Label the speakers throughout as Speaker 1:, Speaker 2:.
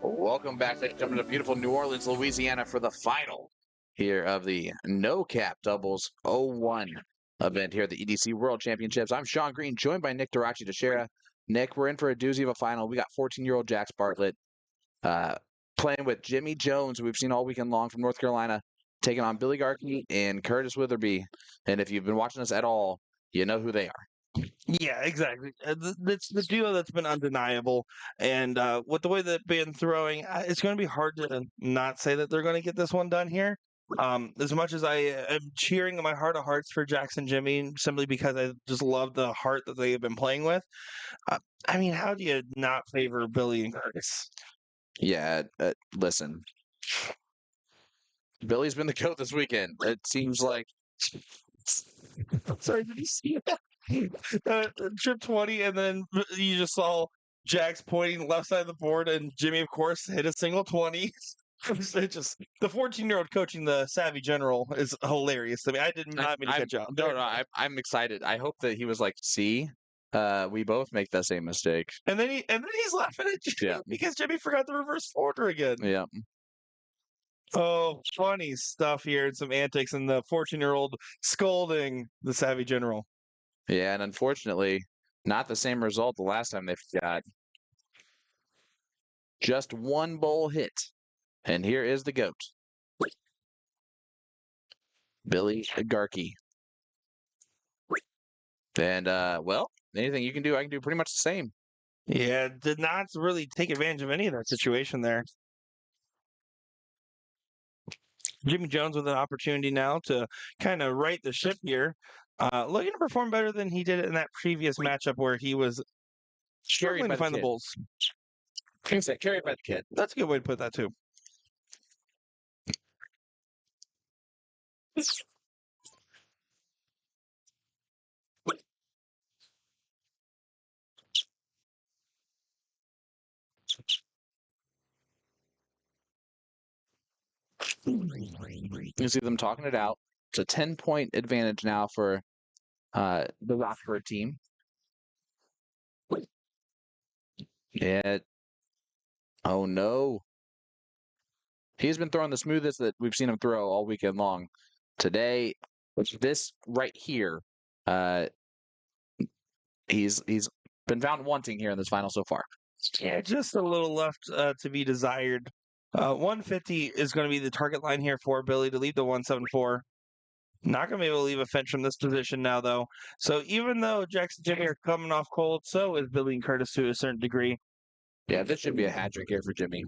Speaker 1: Welcome back, ladies and gentlemen, to beautiful New Orleans, Louisiana for the final here of the No Cap Doubles 01 event here at the EDC World Championships. I'm Sean Green, joined by Nick Dichiria. Nick, we're in for a doozy of a final. We got 14-year-old Jax Bartlet playing with Jimmie Jones, who we've seen all weekend long from North Carolina, taking on Garkey Kurtis Witherby. And if you've been watching us at all, you know who they are.
Speaker 2: Yeah, exactly. It's the duo that's been undeniable, and with the way that they've been throwing, it's going to be hard to not say that they're going to get this one done here. As much as I am cheering in my heart of hearts for Jax and Jimmie, simply because I just love the heart that they have been playing with. I mean, how do you not favor Billy and Curtis?
Speaker 1: Yeah, listen. Billy's been the GOAT this weekend. It seems like.
Speaker 2: Sorry, did you see that? Trip 20, and then you just saw Jax pointing left side of the board, and Jimmie, of course, hit a single 20. It just the 14-year-old coaching the savvy general is hilarious to me. I did not mean to catch up.
Speaker 1: No, I'm excited. I hope that he was like, see, we both make that same mistake.
Speaker 2: And then he's laughing at Jimmie because Jimmie forgot the reverse order again.
Speaker 1: Yeah.
Speaker 2: Oh, funny stuff here and some antics, and the 14-year-old scolding the savvy general.
Speaker 1: Yeah, and unfortunately, not the same result the last time they got. Just one bowl hit. And here is the GOAT. Billy Garkey. And, well, anything you can do, I can do pretty much the same.
Speaker 2: Yeah, did not really take advantage of any of that situation there. Jimmie Jones with an opportunity now to kind of right the ship here. Looking to perform better than he did in that previous matchup where he was struggling to find the bulls.
Speaker 1: Carried by the kid.
Speaker 2: That's a good way to put that too.
Speaker 1: You see them talking it out. It's a 10-point advantage now for the Rockford team. Yeah. Oh, no. He's been throwing the smoothest that we've seen him throw all weekend long. Today, this right here, he's been found wanting here in this final so far.
Speaker 2: Yeah, just a little left to be desired. 150 is going to be the target line here for Billy to leave the 174. Not going to be able to leave a fence from this position now, though. So even though Jax and Jimmie are coming off cold, so is Billy and Curtis to a certain degree.
Speaker 1: Yeah, this should be a hat trick here for Jimmie.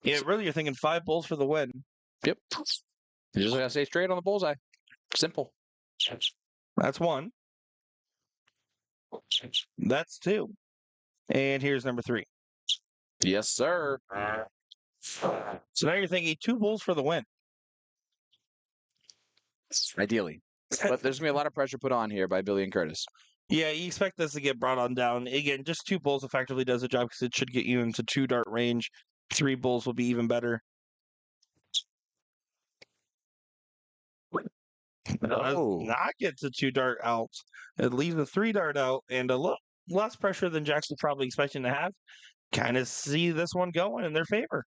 Speaker 2: Yeah, really, you're thinking 5 bulls for the win.
Speaker 1: Yep. You just got to stay straight on the bullseye. Simple.
Speaker 2: That's 1. That's 2. And here's number 3.
Speaker 1: Yes, sir.
Speaker 2: So now you're thinking 2 bulls for the win.
Speaker 1: Ideally. But there's going to be a lot of pressure put on here by Billy and Curtis.
Speaker 2: Yeah, you expect this to get brought on down. Again, just 2 bulls effectively does the job because it should get you into 2 dart range. 3 bulls will be even better.
Speaker 1: Oh.
Speaker 2: Not get to 2 dart out. It leaves a 3 dart out and a little less pressure than Jax was probably expecting to have. Kind of see this one going in their favor.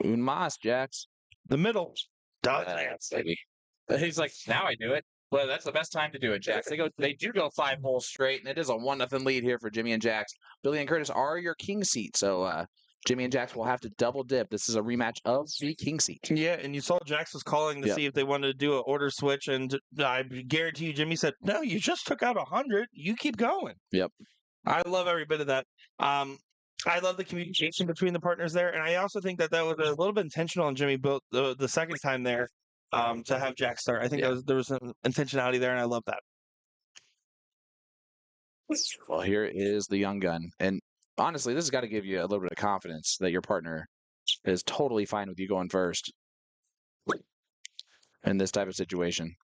Speaker 1: Un mas, Jax.
Speaker 2: The middle.
Speaker 1: Baby. He's like, now I do it. Well, that's the best time to do it, Jax. They do go 5 bulls straight, and it is a 1-0 lead here for Jimmie and Jax. Billy and Curtis are your king seat, so Jimmie and Jax will have to double dip. This is a rematch of the king seat.
Speaker 2: Yeah, and you saw Jax was calling to see if they wanted to do an order switch, and I guarantee you Jimmie said, no, you just took out 100. You keep going.
Speaker 1: Yep.
Speaker 2: I love every bit of that. I love the communication between the partners there, and I also think that was a little bit intentional on Jimmie built the second time there to have Jax start. I think there was some intentionality there, and I love that.
Speaker 1: Well, here is the young gun, and honestly, this has got to give you a little bit of confidence that your partner is totally fine with you going first in this type of situation.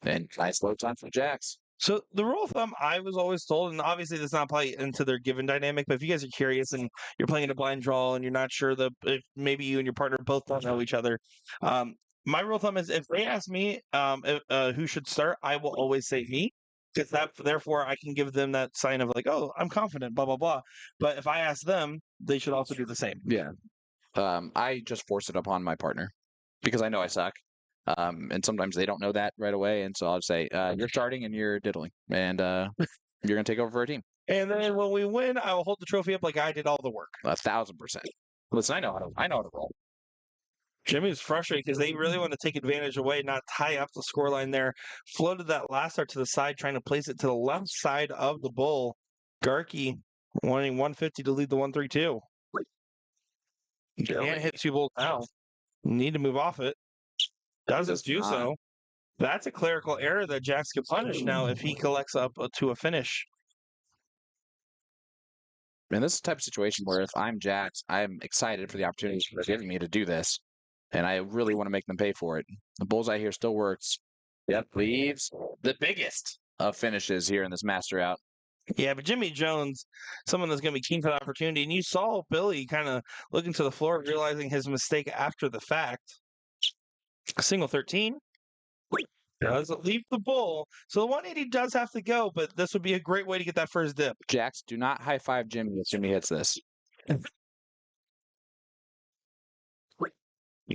Speaker 1: And nice low time for Jax.
Speaker 2: So the rule of thumb I was always told, and obviously this not play into their given dynamic, but if you guys are curious and you're playing a blind draw and you're not sure if maybe you and your partner both don't know each other, my rule of thumb is if they ask me who should start, I will always say me. because therefore I can give them that sign of like, oh, I'm confident, blah blah blah. But if I ask them, they should also do the same.
Speaker 1: Yeah. I just force it upon my partner because I know I suck. And sometimes they don't know that right away, and so I'll say, "You're starting and you're diddling, and you're gonna take over for a team."
Speaker 2: And then when we win, I will hold the trophy up like I did all the work.
Speaker 1: 1,000%. Listen, I know how to roll.
Speaker 2: Jimmy's frustrated because they really want to take advantage away, not tie up the scoreline there. Floated that last start to the side, trying to place it to the left side of the bull. Garkey wanting 150 to lead the 1-3-2. Can't hit 2 bulls now. Need to move off it. Doesn't do so. That's a clerical error that Jax can punish now if he collects up to a finish.
Speaker 1: And this is the type of situation where if I'm Jax, I'm excited for the opportunity they're giving me to do this, and I really want to make them pay for it. The bullseye here still works. Yep, leaves the biggest of finishes here in this master out.
Speaker 2: Yeah, but Jimmie Jones, someone that's going to be keen for the opportunity. And you saw Billy kind of looking to the floor, realizing his mistake after the fact. Single 13 does leave the bull. So the 180 does have to go, but this would be a great way to get that first dip.
Speaker 1: Jax, do not high-five Jimmy as Jimmy hits this.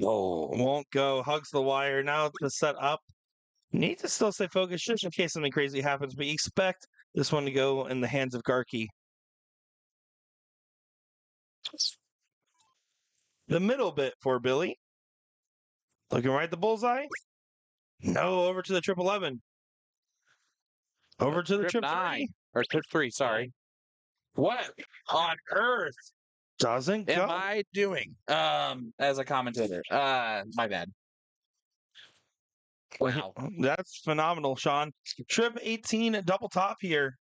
Speaker 2: Oh, won't go. Hugs the wire. Now to set up. Need to still stay focused just in case something crazy happens, but you expect this one to go in the hands of Garkey. The middle bit for Billy. Looking right at the bullseye. No, over to the 11. Over to the trip
Speaker 1: 9 or trip 3, sorry. What on earth
Speaker 2: doesn't
Speaker 1: am
Speaker 2: go.
Speaker 1: I doing as a commentator? My bad. Wow.
Speaker 2: That's phenomenal, Sean. Trip 18 double top here.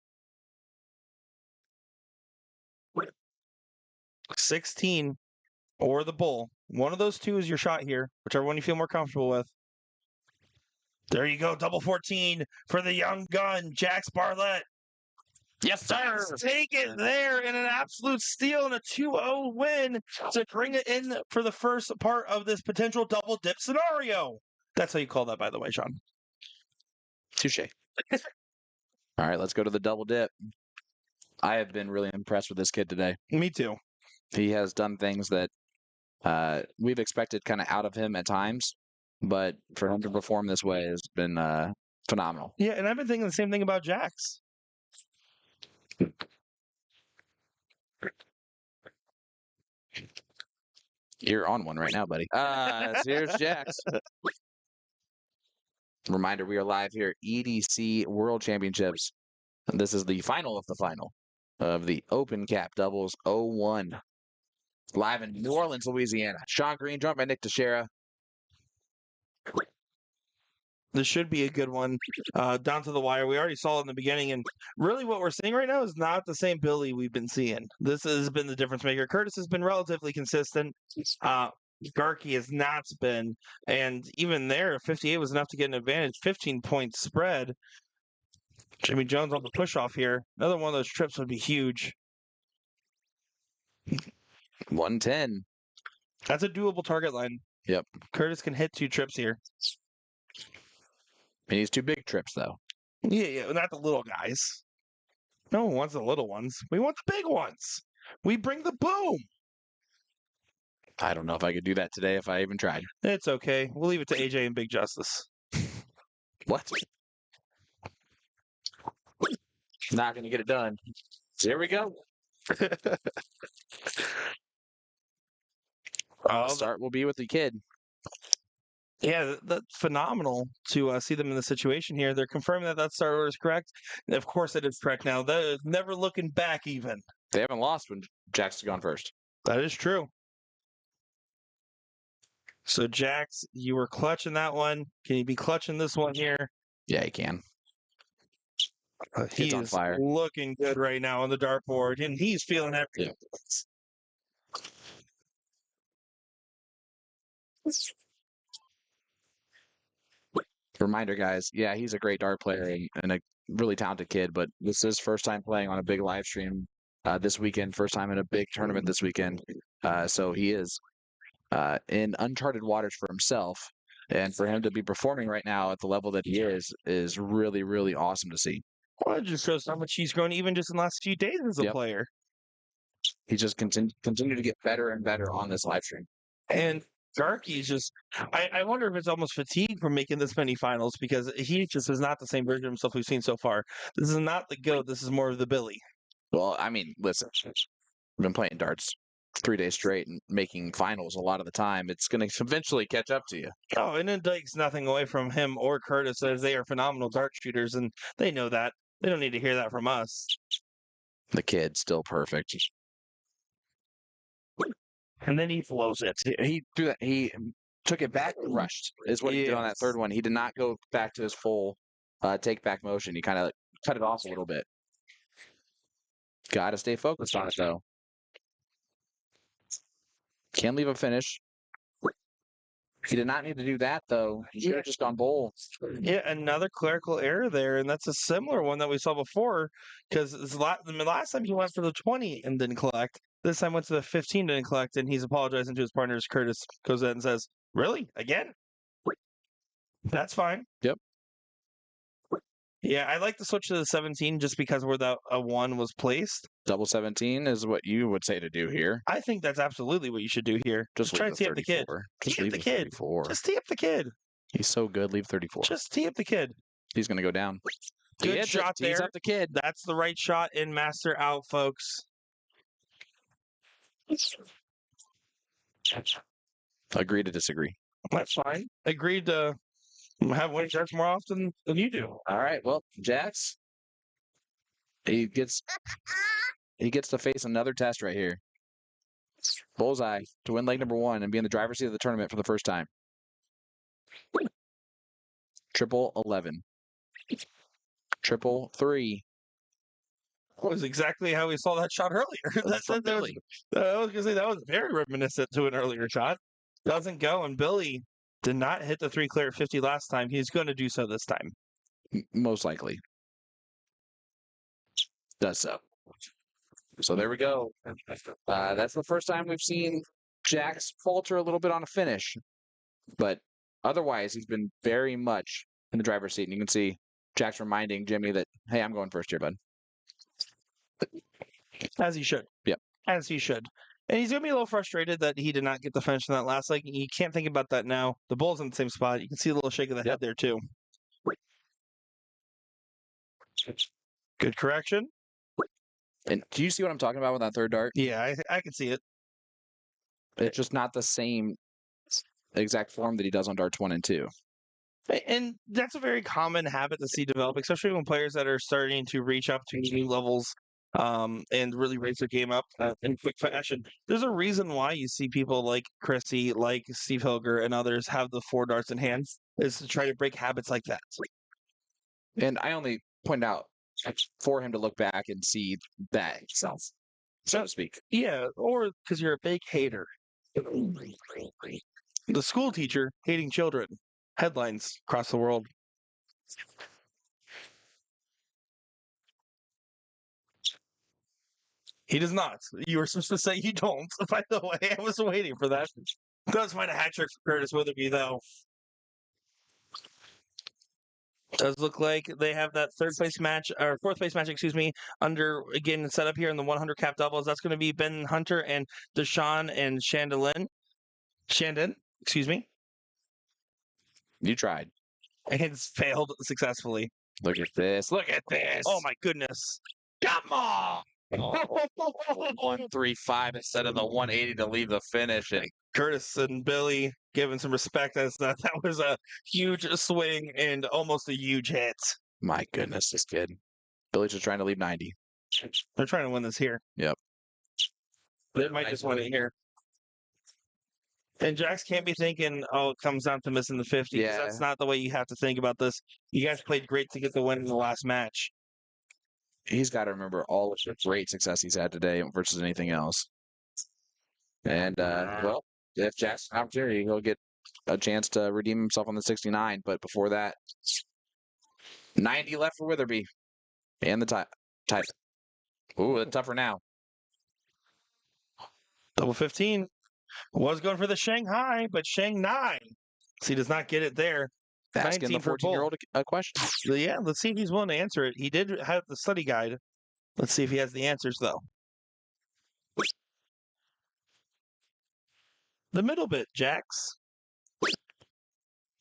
Speaker 2: 16 or the bull. One of those two is your shot here, whichever one you feel more comfortable with. There you go, double 14 for the young gun, Jax Bartlet.
Speaker 1: Yes, sir.
Speaker 2: Take it there in an absolute steal and a 2-0 win to bring it in for the first part of this potential double dip scenario. That's how you call that, by the way, Sean.
Speaker 1: Touche. All right, let's go to the double dip. I have been really impressed with this kid today.
Speaker 2: Me too.
Speaker 1: He has done things that we've expected kind of out of him at times, but for him to perform this way has been phenomenal.
Speaker 2: Yeah, and I've been thinking the same thing about Jax.
Speaker 1: You're on one right now, buddy. Here's Jax. Reminder, we are live here at EDC World Championships. This is the final of the final of the Open Cap Doubles 01. Live in New Orleans, Louisiana. Sean Green, joined by Nick Dichiria.
Speaker 2: This should be a good one. Down to the wire. We already saw it in the beginning, and really what we're seeing right now is not the same Billy we've been seeing. This has been the difference maker. Kurtis has been relatively consistent. Garkey has not been, and even there, 58 was enough to get an advantage. 15-point spread. Jimmie Jones on the push-off here. Another one of those trips would be huge.
Speaker 1: 110.
Speaker 2: That's a doable target line.
Speaker 1: Yep.
Speaker 2: Kurtis can hit 2 trips here.
Speaker 1: He needs 2 big trips, though.
Speaker 2: Yeah, not the little guys. No one wants the little ones. We want the big ones. We bring the boom.
Speaker 1: I don't know if I could do that today if I even tried.
Speaker 2: It's okay. We'll leave it to AJ and Big Justice.
Speaker 1: What? Not going to get it done. Here we go. The start will be with the kid.
Speaker 2: Yeah, that's phenomenal to see them in the situation here. They're confirming that start order is correct. And of course, it is correct now. They're never looking back even.
Speaker 1: They haven't lost when Jax has gone first.
Speaker 2: That is true. So, Jax, you were clutching that one. Can you be clutching this one here?
Speaker 1: Yeah, he can.
Speaker 2: He's on fire. Looking good right now on the dartboard, and he's feeling everything. Yeah.
Speaker 1: Reminder, guys, yeah, he's a great dart player and a really talented kid, but this is his first time playing on a big live stream this weekend, first time in a big tournament this weekend. So he is in uncharted waters for himself, and for him to be performing right now at the level that he is really, really awesome to see.
Speaker 2: Well, it just shows how much he's grown even just in the last few days as a
Speaker 1: Yep.
Speaker 2: player.
Speaker 1: He just continue to get better and better on this live stream.
Speaker 2: And Garkey's just, I wonder if it's almost fatigue from making this many finals because he just is not the same version of himself we've seen so far. This is not the GOAT. This is more of the Billy.
Speaker 1: Well, I mean, listen, I've been playing darts 3 days straight and making finals a lot of the time. It's going to eventually catch up to you.
Speaker 2: Oh, and it takes nothing away from him or Curtis as they are phenomenal dart shooters, and they know that. They don't need to hear that from us.
Speaker 1: The kid's still perfect.
Speaker 2: And then he flows it.
Speaker 1: He threw that. He took it back and rushed. Is what he did on that third one. He did not go back to his full take back motion. He kind of cut it off a little bit. Got to stay focused on it though. Can't leave a finish. He did not need to do that though. He should have just gone bowl.
Speaker 2: Yeah, another clerical error there, and that's a similar one that we saw before. Because the last time he went for the 20 and didn't collect. This time went to the 15 and didn't collect, and he's apologizing to his partners. Curtis goes in and says, "Really? Again? That's fine."
Speaker 1: Yep.
Speaker 2: Yeah, I like to switch to the 17 just because where that a 1 was placed.
Speaker 1: Double 17 is what you would say to do here.
Speaker 2: I think that's absolutely what you should do here. Just try to tee up the kid.
Speaker 1: Just
Speaker 2: Tee up
Speaker 1: leave
Speaker 2: the
Speaker 1: the
Speaker 2: kid.
Speaker 1: 34.
Speaker 2: Just tee up the kid.
Speaker 1: He's so good. Leave 34.
Speaker 2: Just tee up the kid.
Speaker 1: He's going to go down.
Speaker 2: Good shot there.
Speaker 1: Tees up the kid.
Speaker 2: That's the right shot in master out, folks.
Speaker 1: Agree to disagree.
Speaker 2: That's fine. Agreed to have winning shots more often than you do.
Speaker 1: All right. Well, Jax, he gets to face another test right here. Bullseye to win leg number 1 and be in the driver's seat of the tournament for the first time. Triple 11. Triple 3.
Speaker 2: That was exactly how we saw that shot earlier. I was going to say that was very reminiscent to an earlier shot. Doesn't go, and Billy did not hit the 3 clear at 50 last time. He's going to do so this time.
Speaker 1: Most likely. Does so. So there we go. That's the first time we've seen Jax falter a little bit on a finish. But otherwise, he's been very much in the driver's seat. And you can see Jax reminding Jimmie that, hey, I'm going first here, bud.
Speaker 2: As he should.
Speaker 1: Yep.
Speaker 2: As he should. And he's going to be a little frustrated that he did not get the finish in that last leg. You can't think about that now. The bull's in the same spot. You can see a little shake of the head there, too. Good correction.
Speaker 1: And do you see what I'm talking about with that third dart?
Speaker 2: Yeah, I can see it.
Speaker 1: It's just not the same exact form that he does on darts 1 and 2.
Speaker 2: And that's a very common habit to see develop, especially when players that are starting to reach up to new levels and really raise their game up in quick fashion. There's a reason why you see people like Chrissy, like Steve Hilger, and others have the 4 darts in hand, is to try to break habits like that.
Speaker 1: And I only point out for him to look back and see that himself, so to speak.
Speaker 2: Yeah, or because you're a big hater. The school teacher hating children. Headlines across the world. He does not. You were supposed to say you don't. By the way, I was waiting for that. Does find a hat trick for Kurtis Witherby, though. Does look like they have that fourth place match, excuse me, under, again, set up here in the 100 cap doubles. That's going to be Ben Hunter and Deshaun and Shandon, excuse me.
Speaker 1: You tried.
Speaker 2: And it's failed successfully.
Speaker 1: Look at this. Look at this.
Speaker 2: Oh, my goodness.
Speaker 1: Come on. 135 instead of the 180 to leave the finish. And
Speaker 2: Curtis and Billy giving some respect as that was a huge swing and almost a huge hit.
Speaker 1: My goodness, this kid. Billy's just trying to leave 90.
Speaker 2: They're trying to win this here.
Speaker 1: Yep.
Speaker 2: They might just win it here. And Jax can't be thinking, oh, it comes down to missing the 50.
Speaker 1: Yeah.
Speaker 2: That's not the way you have to think about this. You guys played great to get the win in the last match.
Speaker 1: He's got to remember all of the great success he's had today versus anything else. And, well, if Jack's an opportunity, he'll get a chance to redeem himself on the 69. But before that, 90 left for Witherby. And the tie. Ooh, it's tougher now.
Speaker 2: Double 15 was going for the Shanghai, but Shanghai. So he does not get it there.
Speaker 1: Asking the
Speaker 2: 19 for both.
Speaker 1: 14-year-old a question.
Speaker 2: So, yeah, let's see if he's willing to answer it. He did have the study guide. Let's see if he has the answers, though. The middle bit, Jax.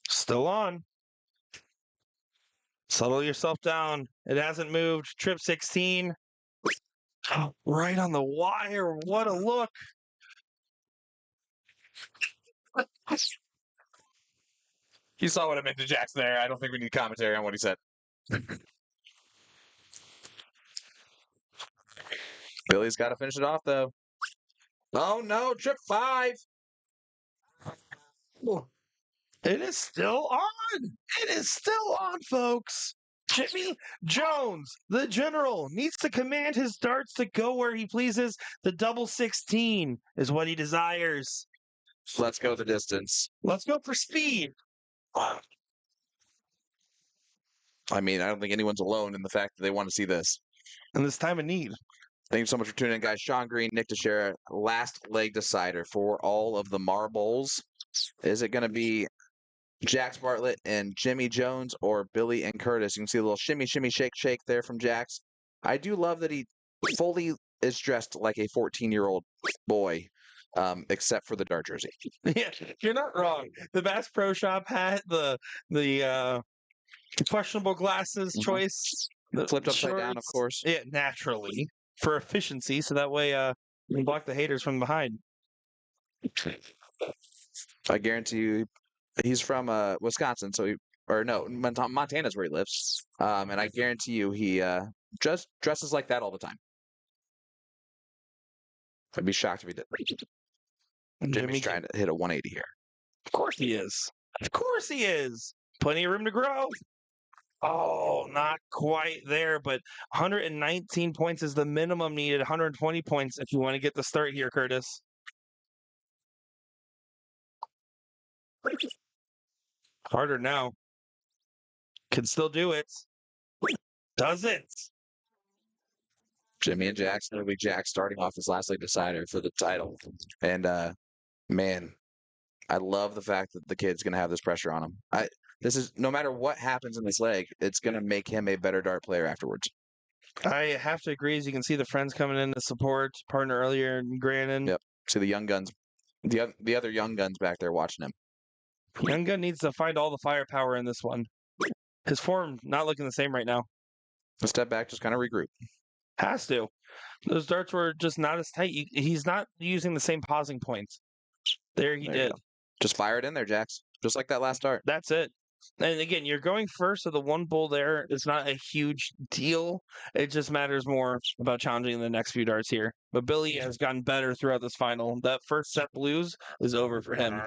Speaker 2: Still on. Settle yourself down. It hasn't moved. Trip 16. Right on the wire. What a look.
Speaker 1: You saw what I meant to Jax there. I don't think we need commentary on what he said. Billy's got to finish it off, though. Oh, no. Trip 5.
Speaker 2: It is still on. It is still on, folks. Jimmie Jones, the general, needs to command his darts to go where he pleases. The double 16 is what he desires.
Speaker 1: Let's go the distance.
Speaker 2: Let's go for speed.
Speaker 1: I mean, I don't think anyone's alone in the fact that they want to see this.
Speaker 2: In this time of need.
Speaker 1: Thank you so much for tuning in, guys. Sean Green, Nick Dichiria, last leg decider for all of the marbles. Is it going to be Jax Bartlet and Jimmie Jones or Billy and Kurtis? You can see a little shimmy, shimmy, shake, shake there from Jax. I do love that he fully is dressed like a 14-year-old boy, except for the dart jersey.
Speaker 2: Yeah, you're not wrong. The Bass Pro Shop hat, the questionable glasses choice, the
Speaker 1: Flipped upside down, of course.
Speaker 2: Yeah, naturally for efficiency, so that way you can block the haters from behind.
Speaker 1: I guarantee you, he's from Wisconsin, so Montana's where he lives, and I guarantee you he just dresses like that all the time. I'd be shocked if he did. Jimmy's trying to hit a 180 here.
Speaker 2: Of course he is. Of course he is. Plenty of room to grow. Oh, not quite there, but 119 points is the minimum needed. 120 points if you want to get the start here, Kurtis. Harder now. Can still do it. Does it?
Speaker 1: Jimmie and Jax, it'll be Jax starting off his last leg decider for the title. And man, I love the fact that the kid's gonna have this pressure on him. This is no matter what happens in this leg, it's gonna make him a better dart player afterwards.
Speaker 2: I have to agree. As you can see, the friends coming in to support partner earlier, Grannon.
Speaker 1: Yep. See the young guns, the other young guns back there watching him.
Speaker 2: Young gun needs to find all the firepower in this one. His form not looking the same right now.
Speaker 1: A step back, just kind of regroup.
Speaker 2: Has to. Those darts were just not as tight. He's not using the same pausing points. There he did.
Speaker 1: Just fire it in there, Jax. Just like that last dart.
Speaker 2: That's it. And again, you're going first, so the one bull there is not a huge deal. It just matters more about challenging the next few darts here. But Billy has gotten better throughout this final. That first set blues is over for him.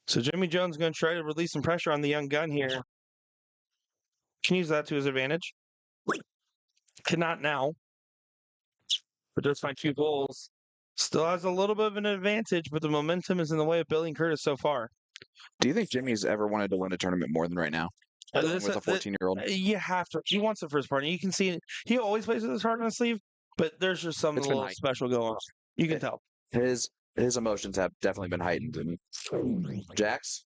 Speaker 2: So Jimmie Jones is going to try to release some pressure on the young gun here. Can use that to his advantage. Cannot now. But does find 2 goals. Still has a little bit of an advantage, but the momentum is in the way of Billy and Kurtis so far.
Speaker 1: Do you think Jimmy's ever wanted to win a tournament more than right now? With a 14-year-old?
Speaker 2: You have to. He wants the first partner. You can see he always plays with his heart on his sleeve, but there's just something a little special going on. You can tell.
Speaker 1: His emotions have definitely been heightened. And Jax,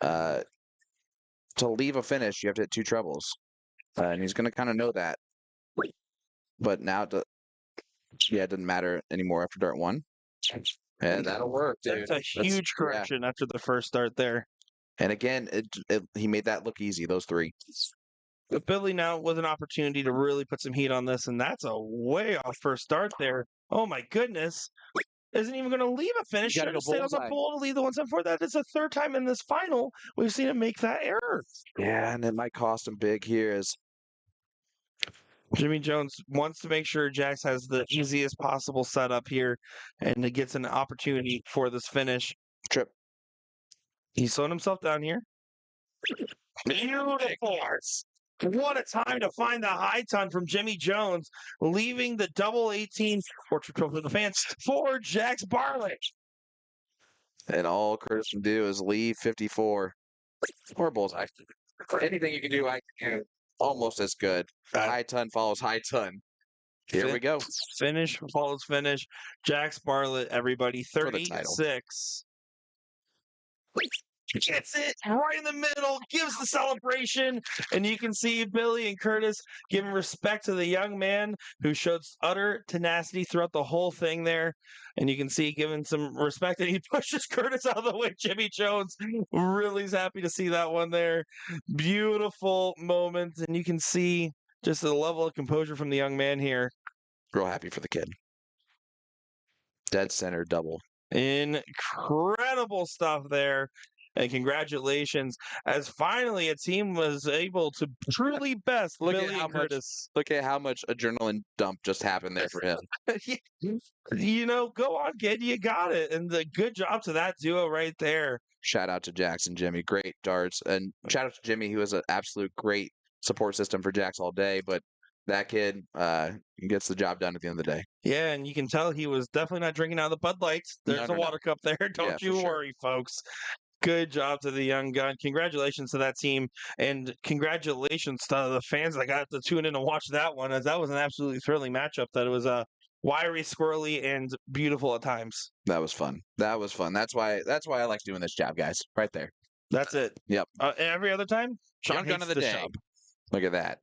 Speaker 1: to leave a finish, you have to hit 2 trebles. And he's going to kind of know that. But now, it doesn't matter anymore after dart 1. And that'll work, dude.
Speaker 2: That's a huge correction after the first start there.
Speaker 1: And again, he made that look easy, those 3.
Speaker 2: But Billy now with an opportunity to really put some heat on this, and that's a way off first start there. Oh, my goodness. Isn't even going to leave a finish. Should have stayed on the pole to lead the 174. That is the 3rd time in this final we've seen him make that error.
Speaker 1: Yeah, and it might cost him big here as
Speaker 2: Jimmie Jones wants to make sure Jax has the easiest possible setup here, and he gets an opportunity for this finish.
Speaker 1: Trip.
Speaker 2: He's slowing himself down here. Beautiful. What a time to find the high ton from Jimmie Jones, leaving the double 18 for the fans for Jax Bartlet.
Speaker 1: And all Kurtis can do is leave 54. Or bullseye. Anything you can do, I can do almost as good. High ton follows high ton. Here we go.
Speaker 2: Finish follows finish. Jax Bartlet, everybody,
Speaker 1: For the title.
Speaker 2: 36. Gets it right in the middle, gives the celebration, and you can see Billy and Curtis giving respect to the young man who showed utter tenacity throughout the whole thing there. And you can see giving some respect, and he pushes Curtis out of the way. Jimmie Jones really is happy to see that one there. Beautiful moment, and you can see just the level of composure from the young man here.
Speaker 1: Real happy for the kid. Dead center double.
Speaker 2: Incredible stuff there. And congratulations, as finally a team was able to truly best Billy and Curtis.
Speaker 1: Look at how much adrenaline dump just happened there for him.
Speaker 2: Go on, kid. You got it. And the good job to that duo right there.
Speaker 1: Shout out to Jax and Jimmie. Great darts. And shout out to Jimmie. He was an absolute great support system for Jax all day. But that kid gets the job done at the end of the day.
Speaker 2: Yeah, and you can tell he was definitely not drinking out of the Bud Lights. There's a water cup there. Don't you worry, folks. Good job to the young gun. Congratulations to that team, and congratulations to the fans that got to tune in and watch that one, as that was an absolutely thrilling matchup. That it was wiry, squirrely, and beautiful at times.
Speaker 1: That was fun. That's why I like doing this job, guys. Right there.
Speaker 2: That's it.
Speaker 1: Yep.
Speaker 2: Every other time,
Speaker 1: Young gun of the day. Look at that.